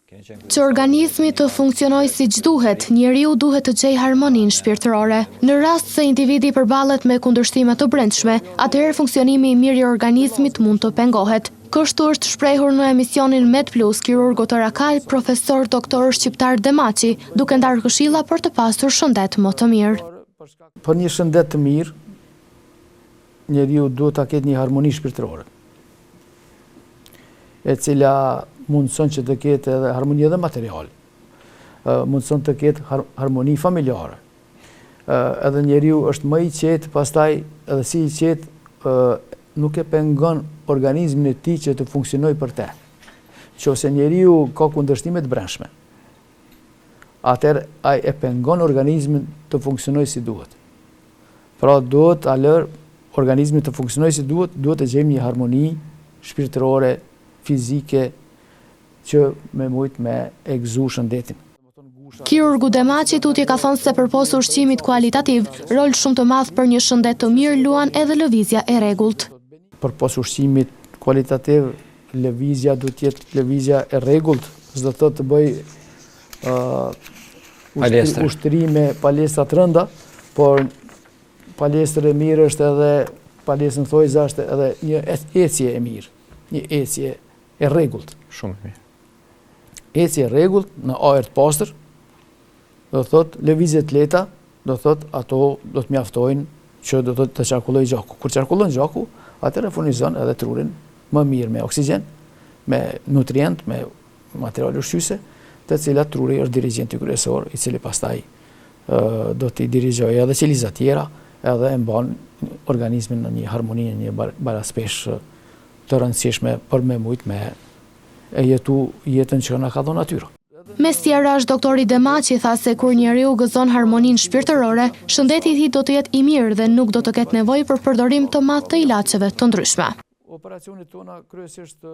Që organizmi të funksionojë siç duhet, njeriu duhet të gjejë harmoninë shpirtërore. Në rast se individi përballet me kundërshtime të brendshme, atëherë funksionimi i mirë i organizmit mund të pengohet. Kështu është shprehur në emisionin Med Plus kirurgu torakal profesor doktor shqiptar Demaçi, duke ndarë këshilla për të pasur shëndet më të mirë. Për një shëndet të mirë, njeriu duhet ta ketë një harmoni shpirtërore, e cila mundëson që të ketë edhe harmoni edhe materiale, mundëson të ketë harmoni familjare. Edhe njeriu është më i qetë, pastaj edhe si i qetë nuk e pengon organizmin e tij që të funksionojë për te. Nëse njeriu ka kundërshtime të brendshme, atëherë ai e pengon organizmin të funksionojë si duhet. Pra duhet a lër organizmin të funksionojë si duhet, duhet të gjejmë një harmoni shpirtërore, fizike, që me mujt me e gëzu shëndetin. Kirurgu Demaçi tutje ka thënë se përpos ushqimit kualitativ, rol shumë të madh për një shëndet të mirë luan edhe lëvizja e rregullt. Përpos ushqimit kualitativ, lëvizja duhet të jetë lëvizja e rregullt, s'do të thotë të bëj ushtrime, palestra të rënda, por palestër e mirë është edhe palestrën thojza është edhe një ecje e mirë, një ecje e rregullt. Shumë mirë. Ecje e rregullt në ajër të pastër, do thotë lëvizje të lehta, do thotë ato do të mjaftojnë që do thotë të qarkullojë gjaku. Kur qarkullon gjaku, atëherë furnizon edhe trurin më mirë me oksigjen, me nutrient, me materiale ushqyese, të cilat truri është dirigjenti kryesor, i cili pastaj do t'i dirigjojë edhe qelizat tjera, edhe e mban organizmin në një harmoni, në një balaspesh të rëndësishme për me mujt me e jetu jetën që na ka dhënë natyra. Mes tjerash, doktori Demaçi tha se kur njeriu gëzon harmoninë shpirtërore, shëndeti i tij do të jetë i mirë dhe nuk do të ketë nevojë për përdorim të madh të ilaçeve të ndryshme. Operacionet tona kryesisht